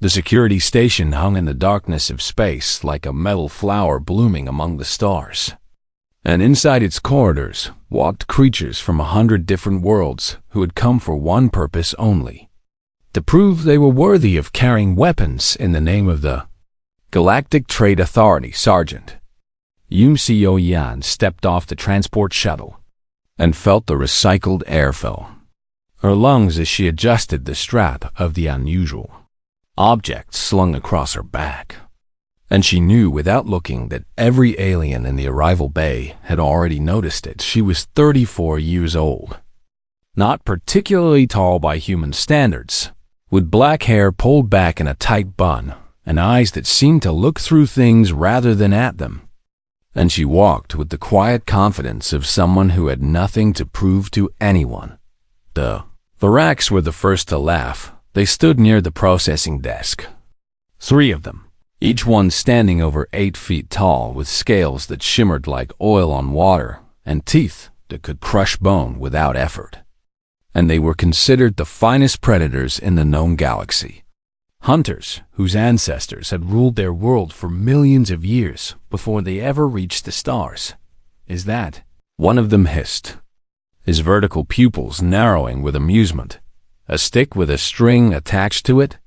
The security station hung in the darkness of space like a metal flower blooming among the stars. And inside its corridors walked creatures from 100 different worlds who had come for one purpose only: to prove they were worthy of carrying weapons in the name of the Galactic Trade Authority. Sergeant Yum Seo Yan stepped off the transport shuttle and felt the recycled air fill her lungs as she adjusted the strap of the unusual object slung across her back. And she knew without looking that every alien in the arrival bay had already noticed it. She was 34 years old, not particularly tall by human standards, with black hair pulled back in a tight bun and eyes that seemed to look through things rather than at them. And she walked with the quiet confidence of someone who had nothing to prove to anyone. The Varaks were the first to laugh. They stood near the processing desk. 3 of them, each one standing over 8 feet tall, with scales that shimmered like oil on water and teeth that could crush bone without effort. And they were considered the finest predators in the known galaxy. Hunters whose ancestors had ruled their world for millions of years before they ever reached the stars. "Is that?" one of them hissed, his vertical pupils narrowing with amusement. "A stick with a string attached to it?"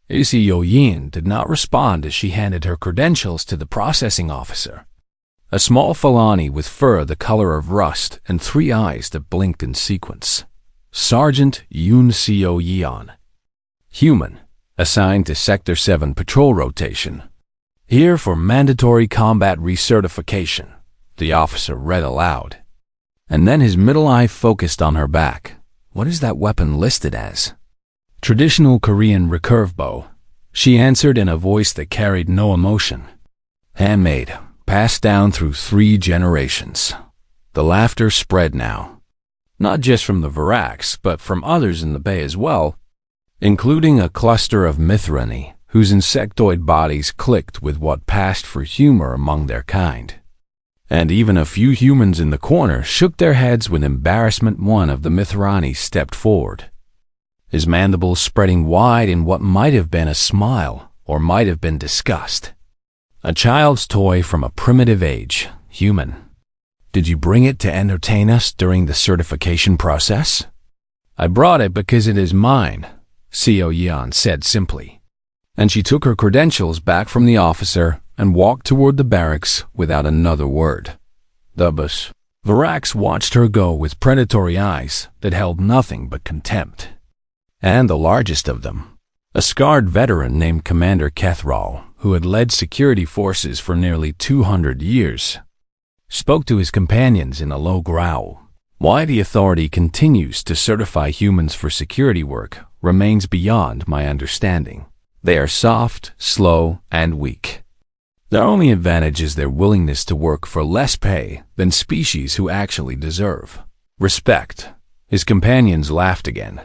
Isi Yin did not respond as she handed her credentials to the processing officer, a small Fulani with fur the color of rust and 3 eyes that blinked in sequence. Sergeant Yun Seo Yeon, human, assigned to Sector 7 patrol rotation, here for mandatory combat recertification, the officer read aloud. And then his middle eye focused on her back. "What is that weapon listed as?" "Traditional Korean recurve bow," she answered in a voice that carried no emotion. "Handmade, passed down through 3 generations." The laughter spread now, not just from the Varaks, but from others in the bay as well, including a cluster of Mithrani, whose insectoid bodies clicked with what passed for humor among their kind. And even a few humans in the corner shook their heads with embarrassment. One of the Mithrani stepped forward, his mandibles spreading wide in what might have been a smile or might have been disgust. "A child's toy from a primitive age, human. Did you bring it to entertain us during the certification process?" "I brought it because it is mine," Seo Yeon said simply. And she took her credentials back from the officer and walked toward the barracks without another word. The Varaks watched her go with predatory eyes that held nothing but contempt. And the largest of them, a scarred veteran named Commander Kethral, who had led security forces for nearly 200 years, spoke to his companions in a low growl. "Why the authority continues to certify humans for security work remains beyond my understanding. They are soft, slow, and weak. Their only advantage is their willingness to work for less pay than species who actually deserve respect." His companions laughed again.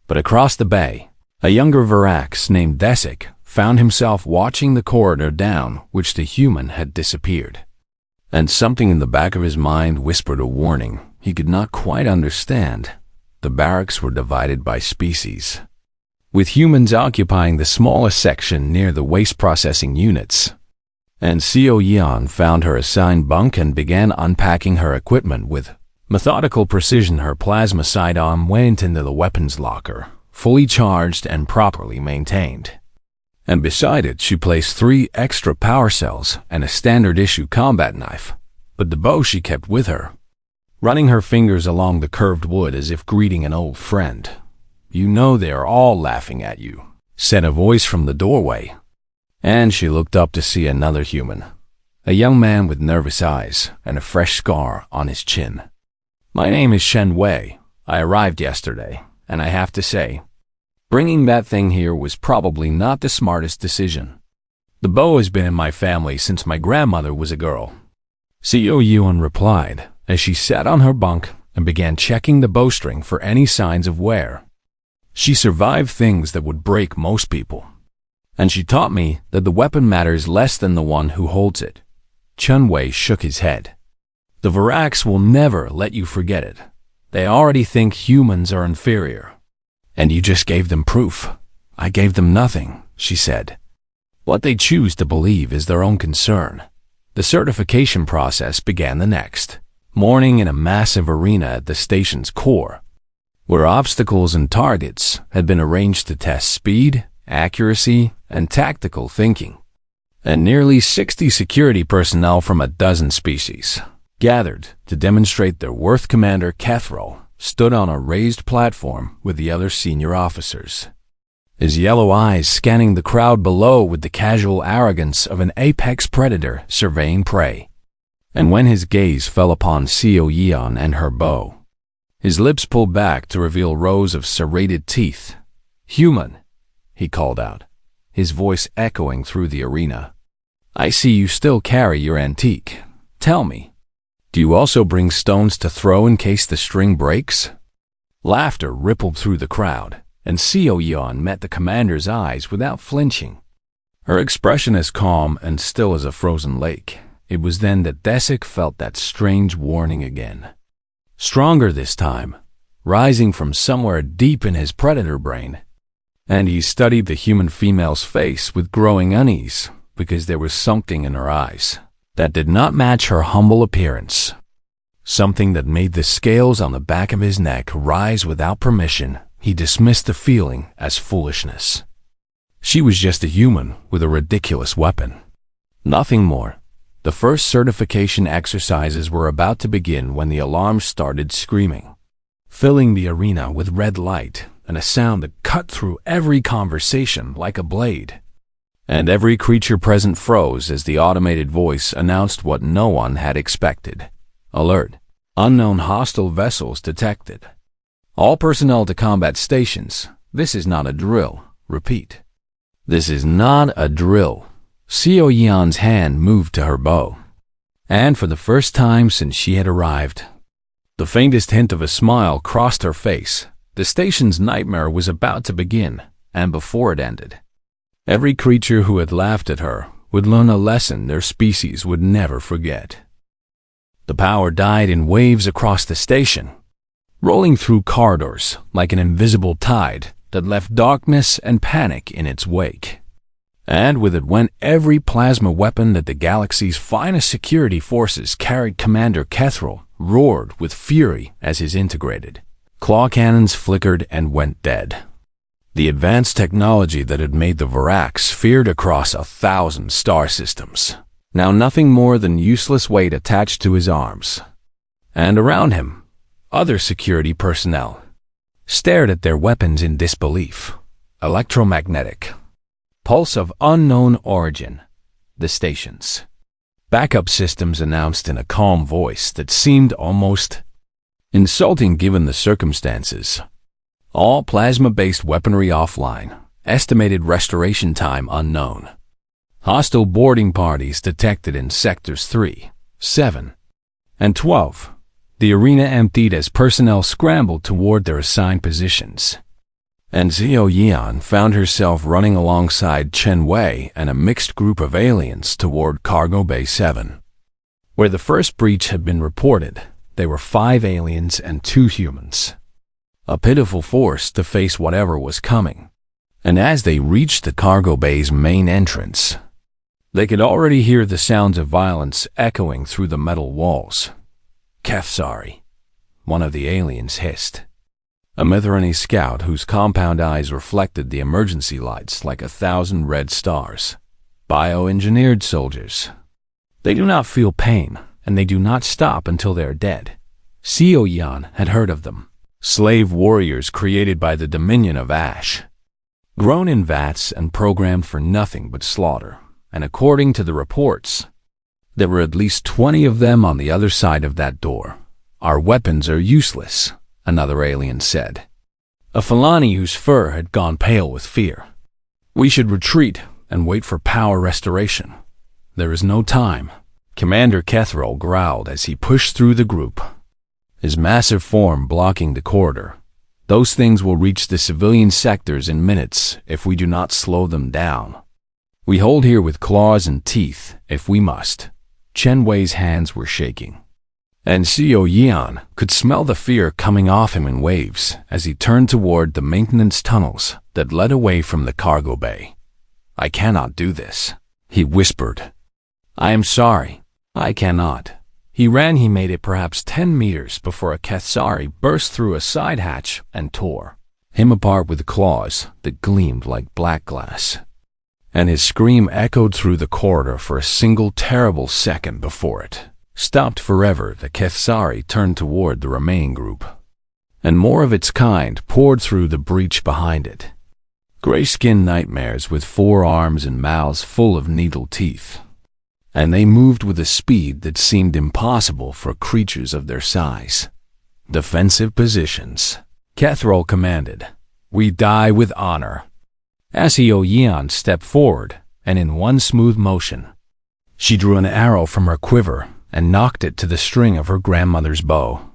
But across the bay, a younger Varax named Desik found himself watching the corridor down which the human had disappeared. And something in the back of his mind whispered a warning he could not quite understand. The barracks were divided by species, with humans occupying the smallest section near the waste processing units. And Seo Yeon found her assigned bunk and began unpacking her equipment with methodical precision. Her plasma sidearm went into the weapons locker, fully charged and properly maintained. And beside it she placed 3 extra power cells and a standard-issue combat knife, but the bow she kept with her, running her fingers along the curved wood as if greeting an old friend. "You know they are all laughing at you," said a voice from the doorway. And she looked up to see another human, a young man with nervous eyes and a fresh scar on his chin. "My name is Shen Wei. I arrived yesterday, and I have to say, bringing that thing here was probably not the smartest decision. The bow has been in my family since my grandmother was a girl." Seo Yuan replied as she sat on her bunk and began checking the bowstring for any signs of wear. "She survived things that would break most people. And she taught me that the weapon matters less than the one who holds it." Chun Wei shook his head. "The Varaks will never let you forget it. They already think humans are inferior. And you just gave them proof." "I gave them nothing," she said. What they choose to believe is their own concern. The certification process began the next morning in a massive arena at the station's core, where obstacles and targets had been arranged to test speed, accuracy, and tactical thinking. And nearly 60 security personnel from a dozen species gathered to demonstrate their worth. Commander Kethril stood on a raised platform with the other senior officers, his yellow eyes scanning the crowd below with the casual arrogance of an apex predator surveying prey. And when his gaze fell upon Seo Yeon and her bow, his lips pulled back to reveal rows of serrated teeth. "Human," he called out, his voice echoing through the arena. "I see you still carry your antique. Tell me, do you also bring stones to throw in case the string breaks?" Laughter rippled through the crowd, and Seo Yeon met the commander's eyes without flinching, her expression as calm and still as a frozen lake. It was then that Desik felt that strange warning again, stronger this time, rising from somewhere deep in his predator brain. And he studied the human female's face with growing unease, because there was something in her eyes that did not match her humble appearance, something that made the scales on the back of his neck rise without permission. He dismissed the feeling as foolishness. She was just a human with a ridiculous weapon, nothing more. The first certification exercises were about to begin when the alarm started screaming, filling the arena with red light and a sound that cut through every conversation like a blade. And every creature present froze as the automated voice announced what no one had expected. "Alert! Unknown hostile vessels detected. All personnel to combat stations. This is not a drill. Repeat. This is not a drill." Seo Yeon's hand moved to her bow, and for the first time since she had arrived, the faintest hint of a smile crossed her face. The station's nightmare was about to begin, and before it ended, every creature who had laughed at her would learn a lesson their species would never forget. The power died in waves across the station, rolling through corridors like an invisible tide that left darkness and panic in its wake. And with it went every plasma weapon that the galaxy's finest security forces carried. Commander Kethril roared with fury as his integrated claw cannons flickered and went dead. The advanced technology that had made the Varax feared across 1,000 star systems, now nothing more than useless weight attached to his arms. And around him, other security personnel stared at their weapons in disbelief. Electromagnetic pulse of unknown origin. The station's backup systems announced in a calm voice that seemed almost insulting given the circumstances. All plasma-based weaponry offline. Estimated restoration time unknown. Hostile boarding parties detected in sectors 3, 7, and 12. The arena emptied as personnel scrambled toward their assigned positions. And Seo Yeon found herself running alongside Chen Wei and a mixed group of aliens toward Cargo Bay 7. Where the first breach had been reported, they were 5 aliens and 2 humans. A pitiful force to face whatever was coming. And as they reached the cargo bay's main entrance, they could already hear the sounds of violence echoing through the metal walls. "Sorry," one of the aliens hissed. A Mithrani scout whose compound eyes reflected the emergency lights like 1,000 red stars. Bioengineered soldiers. They do not feel pain, and they do not stop until they are dead. Seo Yeon had heard of them. Slave warriors created by the Dominion of Ash. Grown in vats and programmed for nothing but slaughter. And according to the reports, there were at least 20 of them on the other side of that door. "Our weapons are useless," another alien said. A Fulani whose fur had gone pale with fear. "We should retreat and wait for power restoration. There is no time." Commander Kethril growled as he pushed through the group, his massive form blocking the corridor. "Those things will reach the civilian sectors in minutes if we do not slow them down. We hold here with claws and teeth if we must." Chen Wei's hands were shaking, and Seo Yeon could smell the fear coming off him in waves as he turned toward the maintenance tunnels that led away from the cargo bay. I cannot do this, he whispered. I am sorry. I cannot. He ran. He made it perhaps 10 meters before a Cathsari burst through a side hatch and tore him apart with claws that gleamed like black glass. And his scream echoed through the corridor for a single terrible second before it stopped forever. The Cathsari turned toward the remaining group, and more of its kind poured through the breach behind it. Gray-skinned nightmares with 4 arms and mouths full of needle teeth. And they moved with a speed that seemed impossible for creatures of their size. Defensive positions, Kethrol commanded. We die with honor. Asio Yeon stepped forward, and in one smooth motion, she drew an arrow from her quiver and knocked it to the string of her grandmother's bow.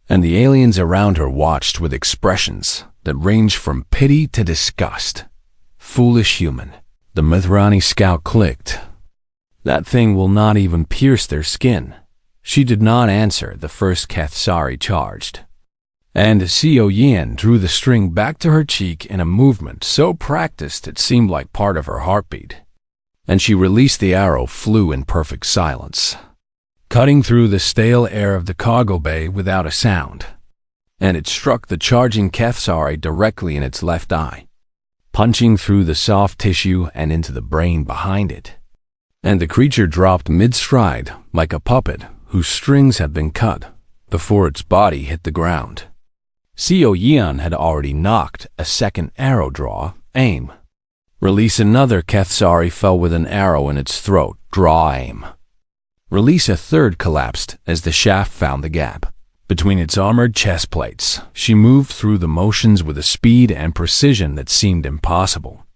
And the aliens around her watched with expressions that ranged from pity to disgust. Foolish human, the Mithrani scout clicked. That thing will not even pierce their skin. She did not answer. The first Cathsari charged, and Seo Yin drew the string back to her cheek in a movement so practiced it seemed like part of her heartbeat. And she released. The arrow flew in perfect silence, cutting through the stale air of the cargo bay without a sound. And it struck the charging Cathsari directly in its left eye, punching through the soft tissue and into the brain behind it. And the creature dropped mid-stride like a puppet whose strings had been cut before its body hit the ground. Seo Yeon had already knocked a second arrow. Draw, aim. Release. Another Cathsari fell with an arrow in its throat. Draw, aim. Release. A third collapsed as the shaft found the gap between its armored chest plates. She moved through the motions with a speed and precision that seemed impossible,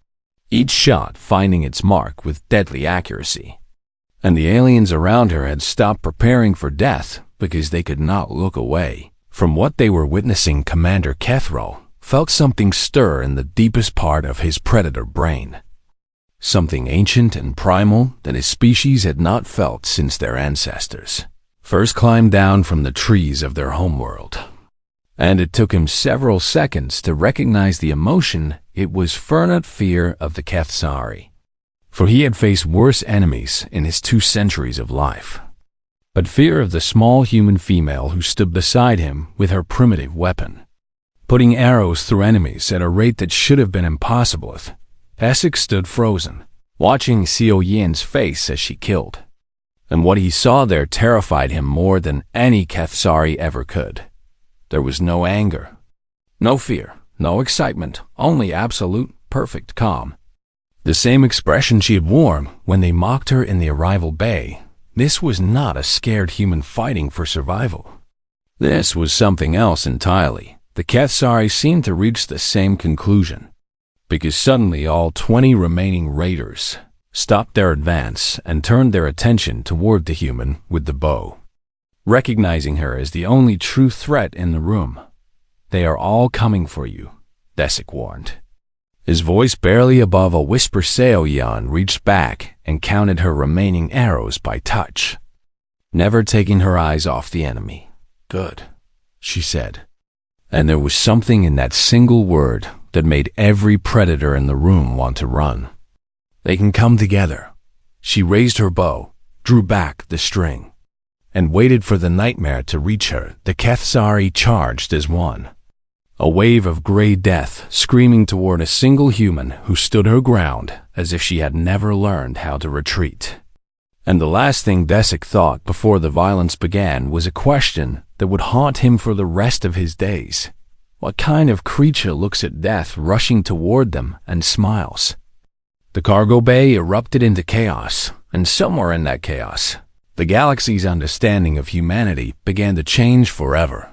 each shot finding its mark with deadly accuracy. And the aliens around her had stopped preparing for death because they could not look away from what they were witnessing. Commander Kethrol felt something stir in the deepest part of his predator brain, something ancient and primal that his species had not felt since their ancestors first climbed down from the trees of their homeworld. And it took him several seconds to recognize the emotion. It was not fear of the Cathsari, for he had faced worse enemies in his 2 centuries of life, but fear of the small human female who stood beside him with her primitive weapon, putting arrows through enemies at a rate that should have been impossible. Essex stood frozen, watching Seo Yin's face as she killed, and what he saw there terrified him more than any Cathsari ever could. There was no anger, no fear, no excitement, only absolute, perfect calm. The same expression she had worn when they mocked her in the arrival bay. This was not a scared human fighting for survival. This was something else entirely. The Cathsari seemed to reach the same conclusion, because suddenly all 20 remaining raiders stopped their advance and turned their attention toward the human with the bow, recognizing her as the only true threat in the room. They are all coming for you, Desik warned. His voice barely above a whisper. Seo Yeon reached back and counted her remaining arrows by touch, never taking her eyes off the enemy. Good, she said. And there was something in that single word that made every predator in the room want to run. They can come together. She raised her bow, drew back the string, and waited for the nightmare to reach her. The Cathsari charged as one, a wave of gray death screaming toward a single human who stood her ground as if she had never learned how to retreat. And the last thing Desik thought before the violence began was a question that would haunt him for the rest of his days. What kind of creature looks at death rushing toward them and smiles? The cargo bay erupted into chaos, and somewhere in that chaos, the galaxy's understanding of humanity began to change forever.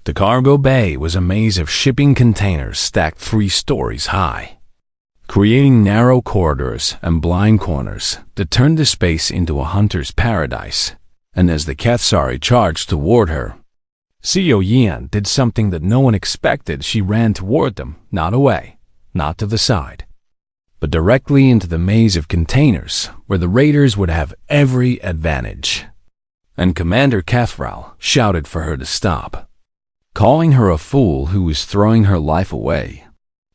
The cargo bay was a maze of shipping containers stacked 3 stories high, creating narrow corridors and blind corners that turned the space into a hunter's paradise. And as the Cathsari charged toward her, Seo Yeon did something that no one expected. She ran toward them, not away, not to the side, but directly into the maze of containers where the raiders would have every advantage. And Commander Kethrol shouted for her to stop, calling her a fool who was throwing her life away.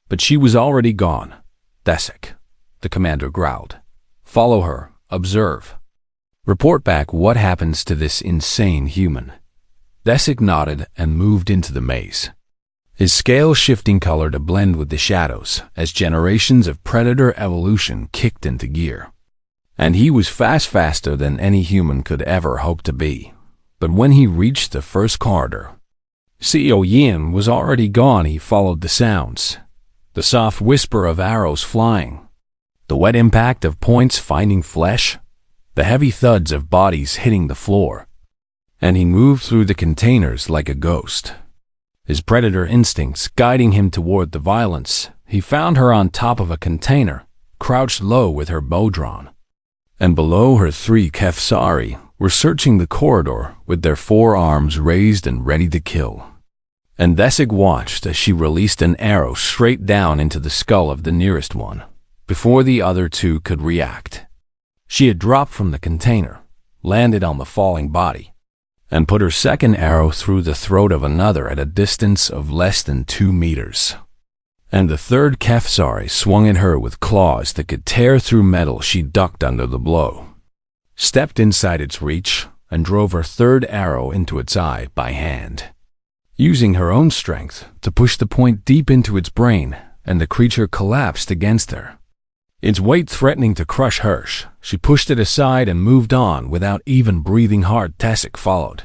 But she was already gone. Desik, the commander growled. "Follow her. Observe. Report back what happens to this insane human." Desik nodded and moved into the maze, his scales shifting color to blend with the shadows as generations of predator evolution kicked into gear. And he was faster than any human could ever hope to be. But when he reached the first corridor, CEO Yin was already gone. He followed the sounds, the soft whisper of arrows flying, the wet impact of points finding flesh, the heavy thuds of bodies hitting the floor, and he moved through the containers like a ghost, his predator instincts guiding him toward the violence. He found her on top of a container, crouched low with her bow drawn, and below her 3 HFY were searching the corridor with their 4 arms raised and ready to kill. And Desik watched as she released an arrow straight down into the skull of the nearest one, before the other 2 could react. She had dropped from the container, landed on the falling body, and put her second arrow through the throat of another at a distance of less than 2 meters. And the third HFY swung at her with claws that could tear through metal. She ducked under the blow, stepped inside its reach, and drove her third arrow into its eye by hand, using her own strength to push the point deep into its brain, and the creature collapsed against her, its weight threatening to crush her. She pushed it aside and moved on without even breathing hard. Desik followed,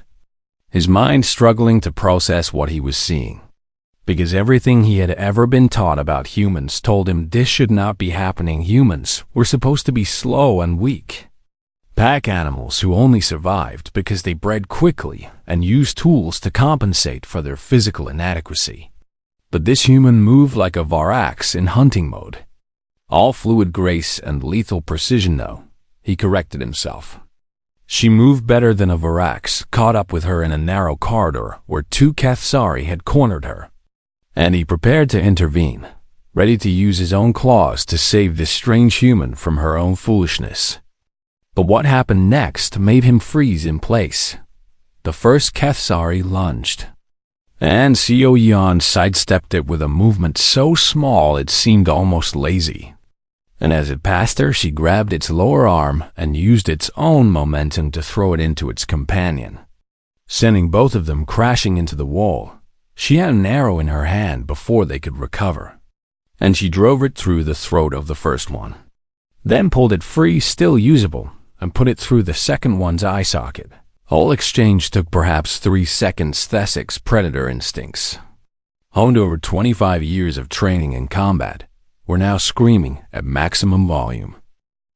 his mind struggling to process what he was seeing, because everything he had ever been taught about humans told him this should not be happening. Humans were supposed to be slow and weak, pack animals who only survived because they bred quickly and used tools to compensate for their physical inadequacy. But this human moved like a Varax in hunting mode. All fluid grace and lethal precision, though. He corrected himself. She moved better than a Varax, caught up with her in a narrow corridor where 2 HFY had cornered her. And he prepared to intervene, ready to use his own claws to save this strange human from her own foolishness. But what happened next made him freeze in place. The first HFY lunged, and CEO Yan sidestepped it with a movement so small it seemed almost lazy. And as it passed her, she grabbed its lower arm and used its own momentum to throw it into its companion, sending both of them crashing into the wall. She had an arrow in her hand before they could recover, and she drove it through the throat of the first one, then pulled it free, still usable, and put it through the second one's eye socket. Whole exchange took perhaps 3 seconds. Desik's predator instincts, honed over 25 years of training in combat, were now screaming at maximum volume,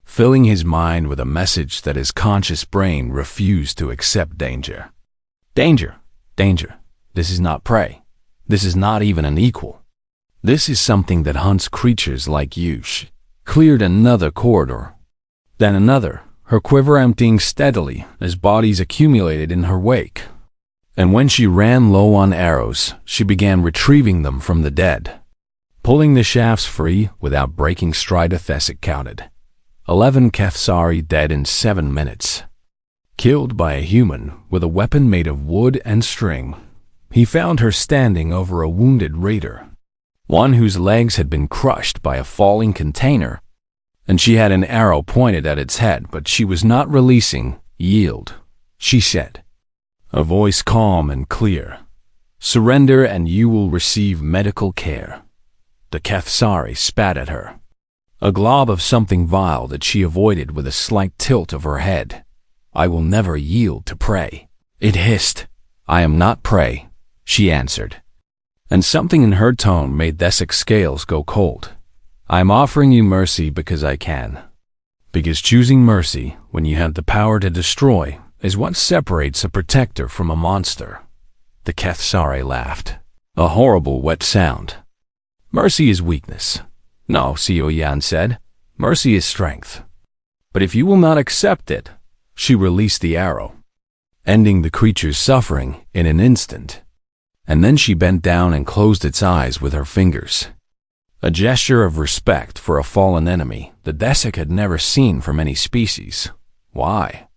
filling his mind with a message that his conscious brain refused to accept. Danger. Danger. Danger. This is not prey. This is not even an equal. This is something that hunts creatures like you. She cleared another corridor, then another, her quiver emptying steadily as bodies accumulated in her wake. And when she ran low on arrows, she began retrieving them from the dead, pulling the shafts free without breaking stride. Desik counted 11 HFY dead in 7 minutes, killed by a human with a weapon made of wood and string. He found her standing over a wounded raider, one whose legs had been crushed by a falling container, and she had an arrow pointed at its head, but she was not releasing. "Yield," she said, a voice calm and clear. "Surrender and you will receive medical care." The HFY spat at her, a glob of something vile that she avoided with a slight tilt of her head. "I will never yield to prey," it hissed. "I am not prey," she answered, and something in her tone made Desik's scales go cold. "I am offering you mercy because I can. Because choosing mercy when you have the power to destroy is what separates a protector from a monster." The HFY laughed, a horrible wet sound. "Mercy is weakness." "No," CEO Yan said. "Mercy is strength. But if you will not accept it," she released the arrow, ending the creature's suffering in an instant. And then she bent down and closed its eyes with her fingers, a gesture of respect for a fallen enemy that Desik had never seen from any species. "Why?"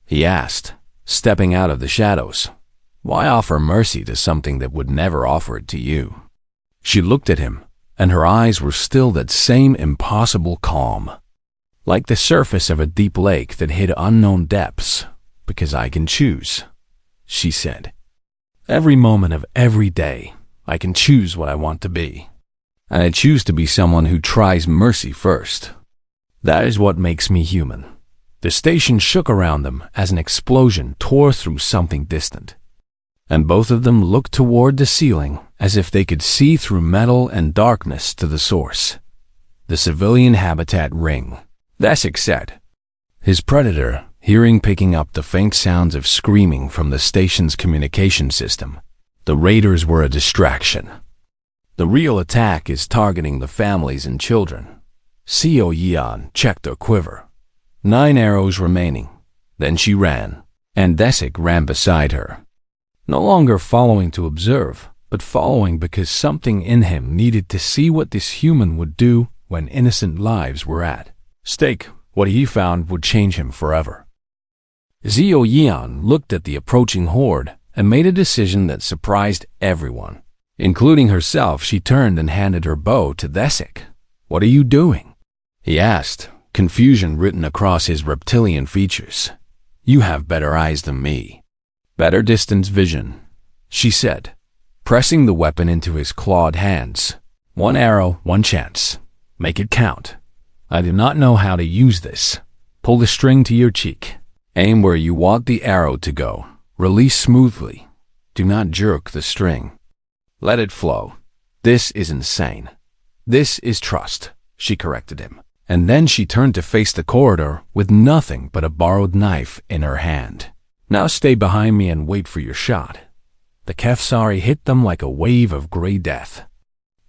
he asked, stepping out of the shadows. "Why offer mercy to something that would never offer it to you?" She looked at him, and her eyes were still that same impossible calm. like the surface of a deep lake that hid unknown depths, because I can choose, she said. Every moment of every day, I can choose what I want to be. And I choose to be someone who tries mercy first. That is what makes me human. The station shook around them as an explosion tore through something distant. And both of them looked toward the ceiling as if they could see through metal and darkness to the source. The civilian habitat ring, Thesic said. His predator, hearing picking up the faint sounds of screaming from the station's communication system. The raiders were a distraction. The real attack is targeting the families and children. Seo Yeon checked her quiver. 9 arrows remaining. Then she ran, and Thesic ran beside her. No longer following to observe, but following because something in him needed to see what this human would do when innocent lives were at stake. What he found would change him forever. Seo Yeon looked at the approaching horde and made a decision that surprised everyone. Including herself, she turned and handed her bow to Thesic. "What are you doing?" he asked, confusion written across his reptilian features. "You have better eyes than me." "Better distance vision," she said, pressing the weapon into his clawed hands. "1 arrow, 1 chance. Make it count. I do not know how to use this. Pull the string to your cheek. Aim where you want the arrow to go. Release smoothly. Do not jerk the string. Let it flow. This is insane. This is trust," she corrected him. And then she turned to face the corridor with nothing but a borrowed knife in her hand. "Now stay behind me and wait for your shot." The Kefsari hit them like a wave of gray death.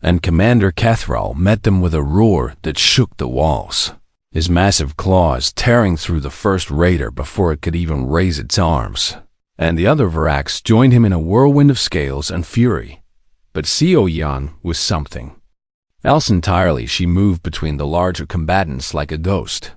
And Commander Kethral met them with a roar that shook the walls, his massive claws tearing through the first raider before it could even raise its arms. And the other Varax joined him in a whirlwind of scales and fury. But Seo Yeon was something else entirely. She moved between the larger combatants like a ghost,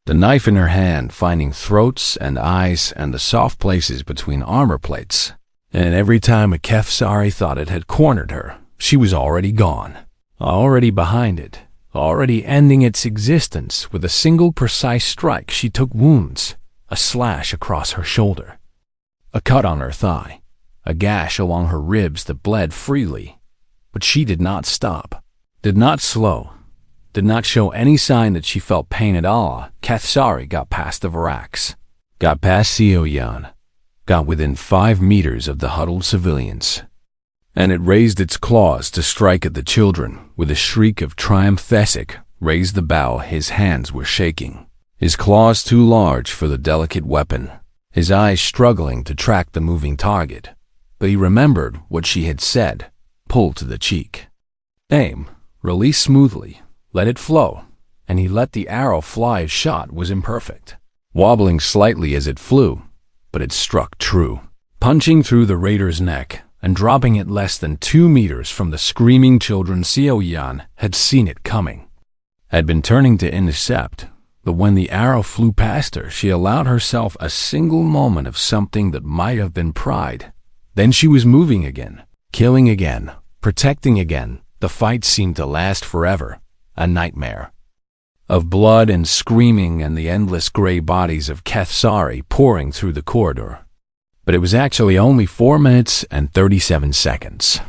the knife in her hand finding throats and eyes and the soft places between armor plates. And every time a Kefsari thought it had cornered her, she was already gone, already behind it, already ending its existence with a single precise strike. She took wounds, a slash across her shoulder, a cut on her thigh, a gash along her ribs that bled freely. But she did not stop, did not slow, did not show any sign that she felt pain at all. Kefsari got past the Varax, got past Seo Yeon, got within 5 meters of the huddled civilians. And it raised its claws to strike at the children. With a shriek of triumph, Thesic raised the bow. His hands were shaking, his claws too large for the delicate weapon, his eyes struggling to track the moving target. But he remembered what she had said. Pull to the cheek. Aim. Release smoothly. Let it flow. And he let the arrow fly. His shot was imperfect, wobbling slightly as it flew, but it struck true, punching through the raider's neck and dropping it less than 2 meters from the screaming children. Seo Yeon had seen it coming, had been turning to intercept, but when the arrow flew past her, she allowed herself a single moment of something that might have been pride. Then she was moving again, killing again, protecting again. The fight seemed to last forever, a nightmare of blood and screaming and the endless gray bodies of Kefsari pouring through the corridor. But it was actually only 4 minutes and 37 seconds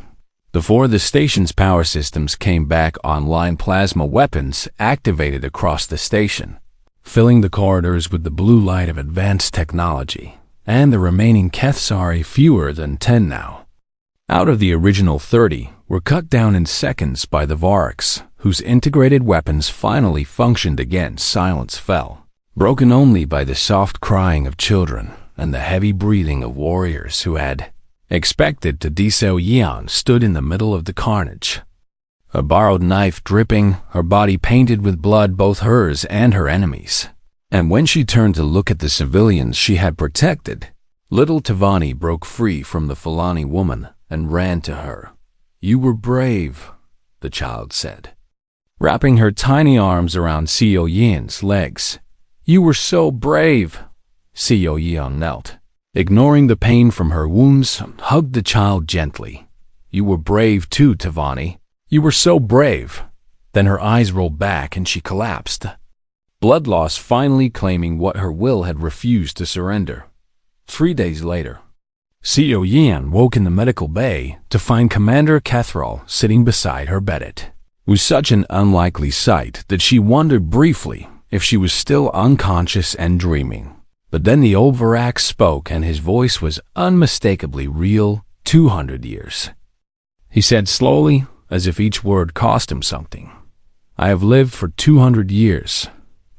before the station's power systems came back online. Plasma weapons activated across the station, filling the corridors with the blue light of advanced technology, and the remaining Kefsari, fewer than 10 now, out of the original 30, were cut down in seconds by the Varks, whose integrated weapons finally functioned again. Silence fell, broken only by the soft crying of children and the heavy breathing of warriors who had expected to. Seo Yeon stood in the middle of the carnage, a borrowed knife dripping, her body painted with blood, both hers and her enemies. And when she turned to look at the civilians she had protected, little Tavani broke free from the Fulani woman and ran to her. "You were brave," the child said, wrapping her tiny arms around Seo Yeon's legs. "You were so brave." Seo Yeon knelt, ignoring the pain from her wounds, hugged the child gently. "You were brave too, Tavani. You were so brave." Then her eyes rolled back and she collapsed. blood loss finally claiming what her will had refused to surrender. 3 days later, Seo Yan woke in the medical bay to find Commander Cathrall sitting beside her bed. It was such an unlikely sight that she wondered briefly if she was still unconscious and dreaming. But then the old Varak spoke, and his voice was unmistakably real. 200 years. He said slowly, as if each word cost him something. I have lived for 200 years.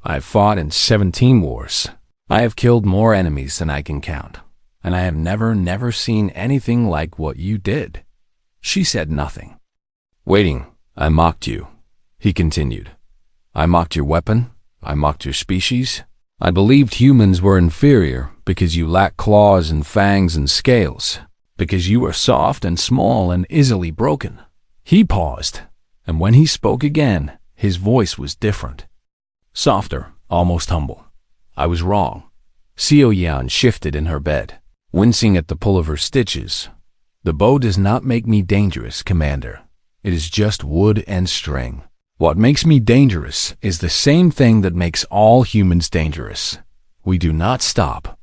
I have fought in 17 wars. I have killed more enemies than I can count. And I have never seen anything like what you did. She said nothing. Waiting, I mocked you, he continued. I mocked your weapon. I mocked your species. I believed humans were inferior because you lacked claws and fangs and scales, because you were soft and small and easily broken. He paused, and when he spoke again, his voice was different. Softer, almost humble. I was wrong. Seo Yan shifted in her bed, wincing at the pull of her stitches. The bow does not make me dangerous, Commander. It is just wood and string. What makes me dangerous is the same thing that makes all humans dangerous. We do not stop.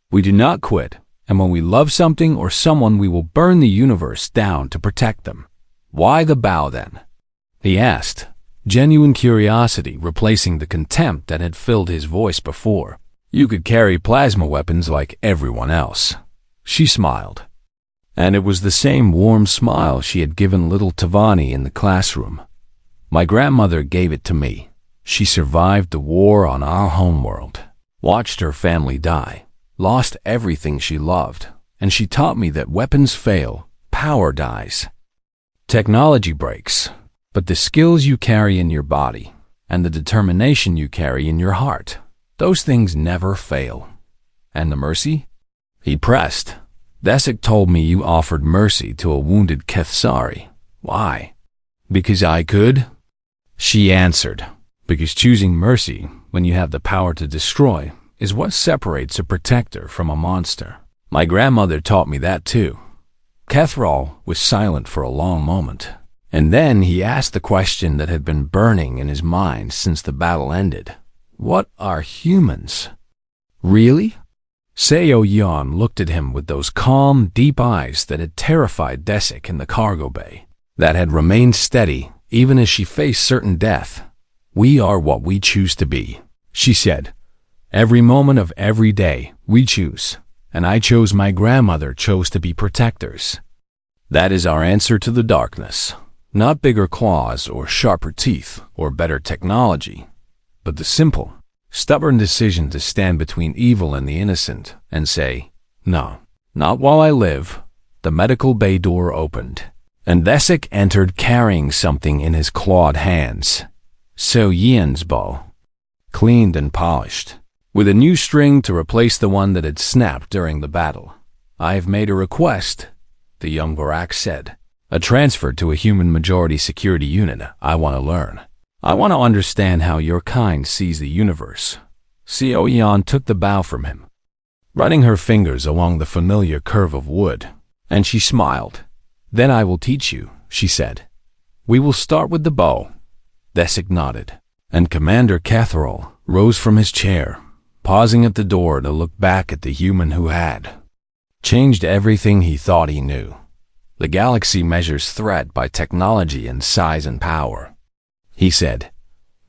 We do not quit. And when we love something or someone, we will burn the universe down to protect them. Why the bow then? He asked, genuine curiosity replacing the contempt that had filled his voice before. You could carry plasma weapons like everyone else. She smiled. And it was the same warm smile she had given little Tavani in the classroom. My grandmother gave it to me. She survived the war on our homeworld, watched her family die, lost everything she loved, and she taught me that weapons fail, power dies. Technology breaks, but the skills you carry in your body and the determination you carry in your heart, those things never fail. And the mercy? He pressed. Desik told me you offered mercy to a wounded Kethsari. Why? Because I could? She answered, because choosing mercy when you have the power to destroy is what separates a protector from a monster. My grandmother taught me that too. Cathrall was silent for a long moment, and then he asked the question that had been burning in his mind since the battle ended. What are humans? Really? Seo Yan looked at him with those calm, deep eyes that had terrified Desik in the cargo bay, that had remained steady even as she faced certain death. We are what we choose to be, she said. Every moment of every day, we choose, and I chose. My grandmother chose to be protectors. That is our answer to the darkness. Not bigger claws or sharper teeth or better technology, but the simple, stubborn decision to stand between evil and the innocent and say, no, not while I live. The medical bay door opened, and Desik entered carrying something in his clawed hands. Seo Yan's bow, cleaned and polished, with a new string to replace the one that had snapped during the battle. I have made a request, the young Varak said. A transfer to a human-majority security unit. I want to learn. I want to understand how your kind sees the universe. Seo Yan took the bow from him, running her fingers along the familiar curve of wood, and she smiled. Then I will teach you, she said. We will start with the bow. Desik nodded, and Commander Cathrall rose from his chair, pausing at the door to look back at the human who had changed everything he thought he knew. The galaxy measures threat by technology and size and power. He said,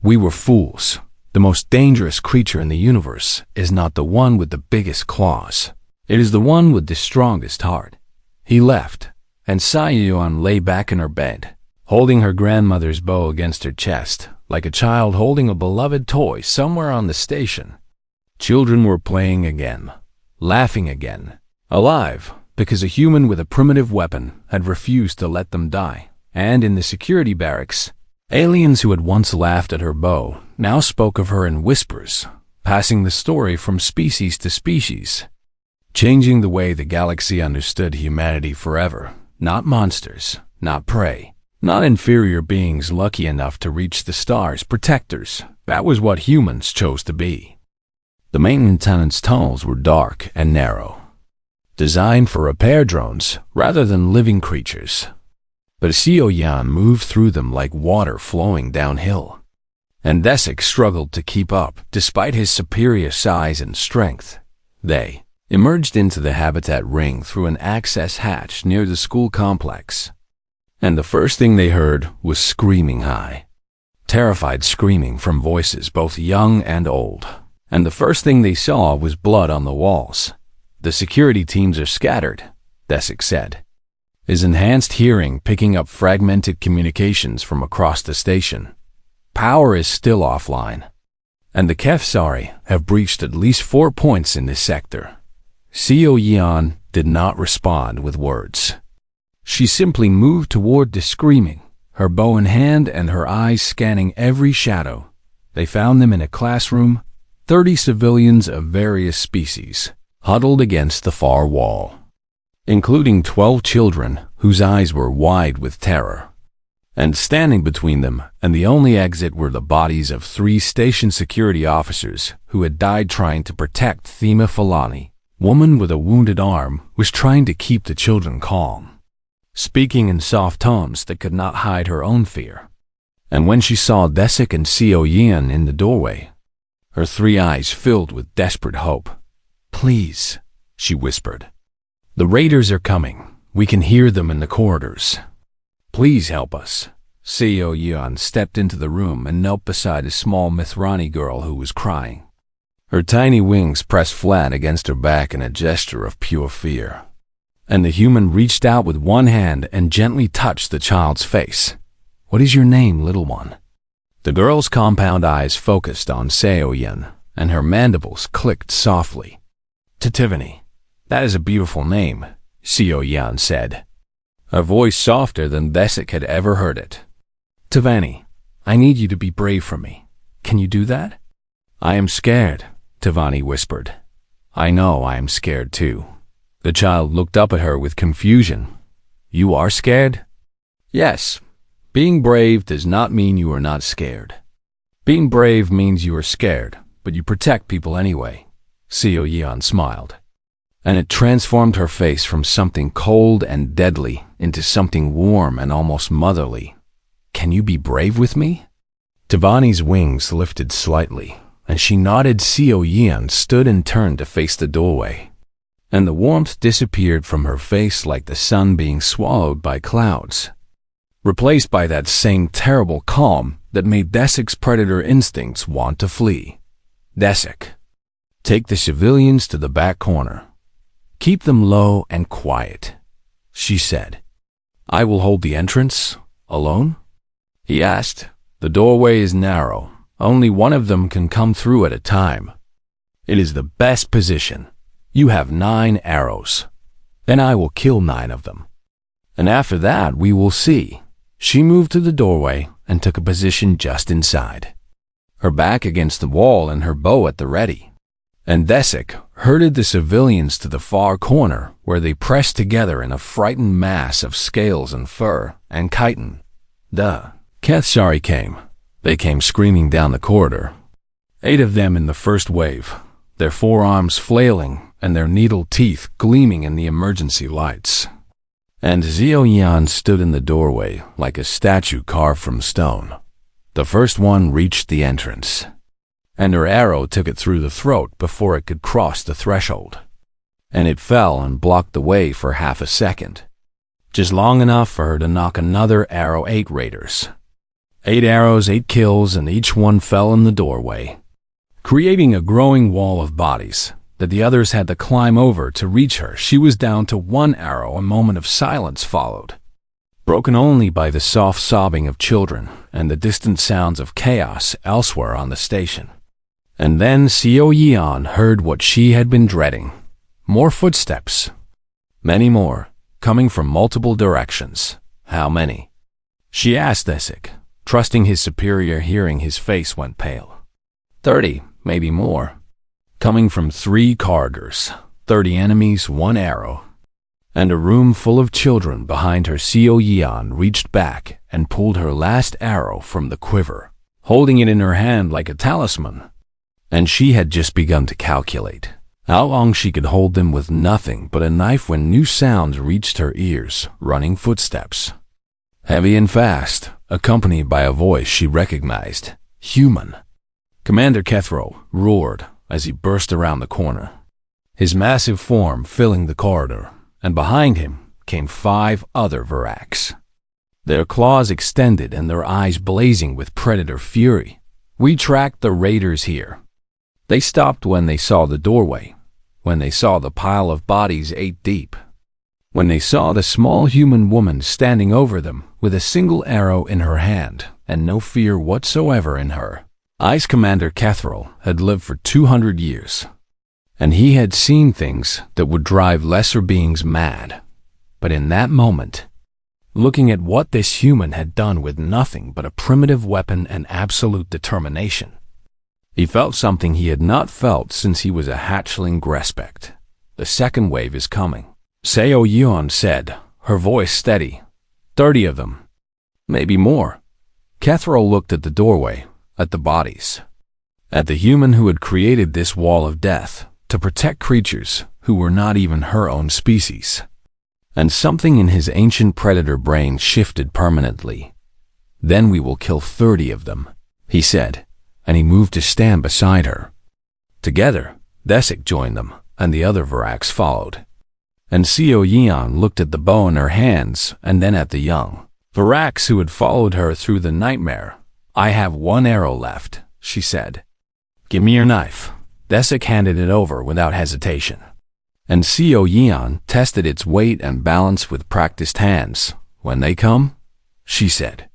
we were fools. The most dangerous creature in the universe is not the one with the biggest claws. It is the one with the strongest heart. He left, and Seo lay back in her bed, holding her grandmother's bow against her chest, like a child holding a beloved toy somewhere on the station. Children were playing again, laughing again, alive, because a human with a primitive weapon had refused to let them die. And in the security barracks, aliens who had once laughed at her bow now spoke of her in whispers, passing the story from species to species, changing the way the galaxy understood humanity forever. Not monsters, not prey, not inferior beings lucky enough to reach the stars, protectors. That was what humans chose to be. The maintenance tunnels were dark and narrow, designed for repair drones rather than living creatures. But Seo Yan moved through them like water flowing downhill. and Desik struggled to keep up despite his superior size and strength. They emerged into the habitat ring through an access hatch near the school complex, and the first thing they heard was screaming high. Terrified screaming from voices both young and old, and the first thing they saw was blood on the walls. "The security teams are scattered," Desik said, his enhanced hearing picking up fragmented communications from across the station. "Power is still offline, and the HFY have breached at least 4 points in this sector." Seo Yeon did not respond with words. She simply moved toward the screaming, her bow in hand and her eyes scanning every shadow. They found them in a classroom, 30 civilians of various species, huddled against the far wall, including 12 children whose eyes were wide with terror. And standing between them and the only exit were the bodies of 3 station security officers who had died trying to protect Thema Falani. Woman with a wounded arm was trying to keep the children calm, speaking in soft tones that could not hide her own fear. And when she saw Desik and Seo Yeon in the doorway, her 3 eyes filled with desperate hope. "Please," she whispered. "The raiders are coming. We can hear them in the corridors. Please help us." Seo Yeon stepped into the room and knelt beside a small Mithrani girl who was crying. Her tiny wings pressed flat against her back in a gesture of pure fear. And the human reached out with one hand and gently touched the child's face. "What is your name, little one?" The girl's compound eyes focused on Seo Yeon, and her mandibles clicked softly. "Titivani. That is a beautiful name," Seo Yeon said, her voice softer than Desik had ever heard it. "Tivani, I need you to be brave for me. Can you do that?" "I am scared," Tivani whispered. "I know I am scared too." The child looked up at her with confusion. "You are scared?" "Yes. Being brave does not mean you are not scared. Being brave means you are scared, but you protect people anyway." Seo Yeon smiled, and it transformed her face from something cold and deadly into something warm and almost motherly. "Can you be brave with me?" Tivani's wings lifted slightly, and she nodded. Seo Yeon stood and turned to face the doorway, and the warmth disappeared from her face like the sun being swallowed by clouds, replaced by that same terrible calm that made Desik's predator instincts want to flee. "Desik, take the civilians to the back corner. Keep them low and quiet," she said. "I will hold the entrance. Alone?" he asked. "The doorway is narrow. Only one of them can come through at a time. It is the best position. You have 9 arrows. Then I will kill 9 of them. And after that, we will see." She moved to the doorway and took a position just inside, her back against the wall and her bow at the ready. And Desik herded the civilians to the far corner where they pressed together in a frightened mass of scales and fur and chitin. The HFY came. They came screaming down the corridor. 8 of them in the first wave, their forearms flailing and their needle teeth gleaming in the emergency lights. And Seo Yeon stood in the doorway like a statue carved from stone. The first one reached the entrance, and her arrow took it through the throat before it could cross the threshold. And it fell and blocked the way for half a second, just long enough for her to knock another arrow 8 raiders. 8 arrows, 8 kills, and each one fell in the doorway, creating a growing wall of bodies that the others had to climb over to reach her. She was down to 1 arrow. A moment of silence followed, broken only by the soft sobbing of children and the distant sounds of chaos elsewhere on the station. And then Seo Yeon heard what she had been dreading. More footsteps. Many more, coming from multiple directions. How many? She asked Desik, trusting his superior hearing. His face went pale. 30, maybe more. Coming from 3 corridors, 30 enemies, 1 arrow, and a room full of children behind her. Seo Yeon reached back and pulled her last arrow from the quiver, holding it in her hand like a talisman. And she had just begun to calculate how long she could hold them with nothing but a knife when new sounds reached her ears, running footsteps, heavy and fast, accompanied by a voice she recognized. Human. Commander Kethro roared as he burst around the corner, his massive form filling the corridor, and behind him came 5 other Varaks, their claws extended and their eyes blazing with predator fury. We tracked the raiders here. They stopped when they saw the doorway, when they saw the pile of bodies 8 deep, when they saw the small human woman standing over them with a single arrow in her hand and no fear whatsoever in her eyes. Commander Kethro had lived for 200 years, and he had seen things that would drive lesser beings mad. But in that moment, looking at what this human had done with nothing but a primitive weapon and absolute determination, he felt something he had not felt since he was a hatchling Grespect. The second wave is coming, Seo Yeon said, her voice steady. 30 of them. Maybe more. Kethro looked at the doorway, at the bodies, at the human who had created this wall of death to protect creatures who were not even her own species. And something in his ancient predator brain shifted permanently. Then we will kill 30 of them, he said, and he moved to stand beside her. Together, Desik joined them, and the other Varaks followed. And Seo Yeon looked at the bow in her hands and then at the young Varaks who had followed her through the nightmare. I have 1 arrow left, she said. Give me your knife. Desik handed it over without hesitation, and Seo Yeon tested its weight and balance with practiced hands. When they come, she said,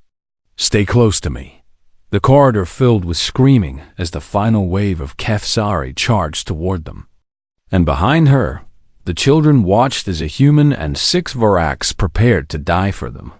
stay close to me. The corridor filled with screaming as the final wave of Kethsari charged toward them. And behind her, the children watched as a human and 6 Varaks prepared to die for them.